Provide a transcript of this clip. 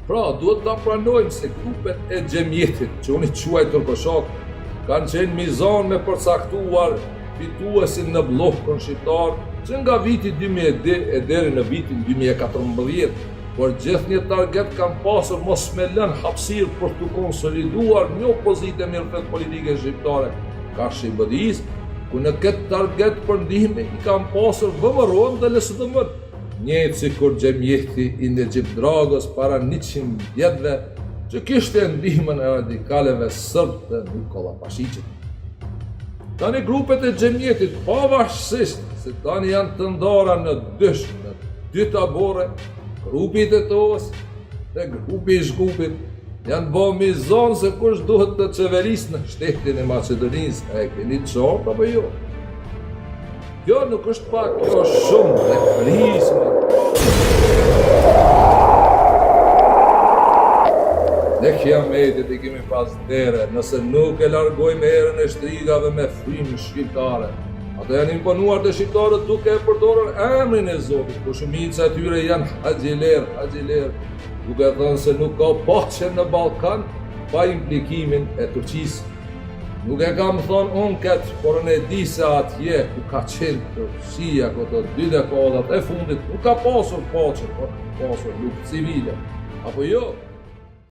Pra, duhet ta pranojmë se grupet e xhemjetit, që unë i quaj turkoshok, kanë qenë mizan me përcaktuar fituesin në bllokun shqiptar, që nga viti 2010 e deri në vitin 2014, por gjithë një target kanë pasur mos me lënë hapësirë për të konsoliduar një opozitë mirëfillt politike shqiptare, ka SHI-BDI-s, ku në këtë target për ndihmë i kanë pasur VMRO-n dhe LSDM-n, njëjtë si kur xhemjeti i Nexhip Dragos para 100 vjetëve, që kishte ndihmën e radikaleve sërbë të Nikola Pashiqit. Tani grupet e xhemjetit, pavarësisht se tani janë të ndara në dy tabore, grupi i Tetovës dhe grupi i Shkupit, janë bë mizon se kush duhet të qeverisë në shtetin e Maqedonisë, e keni qartë apo jo? Kjo nuk është pak, kjo është shumë dhe prisme. Ne kiametit i kemi pas dere, nëse nuk e largojmë erën e shtrigave me frymë shqiptare. Ata janë imponuar të shqiptarët duke e përdorur emrin e Zotit, ku shumica e tyre janë haxhiler, duke thënë se nuk ka paqe në Ballkan pa implikimin e Turqisë. Nuk e kam thonë unë këtë, por në e di se atje ku ka qenë Turqia, këto 2 dekadat e fundit, nuk ka pasur paqe, por ka pasur luftë civile. Apo jo?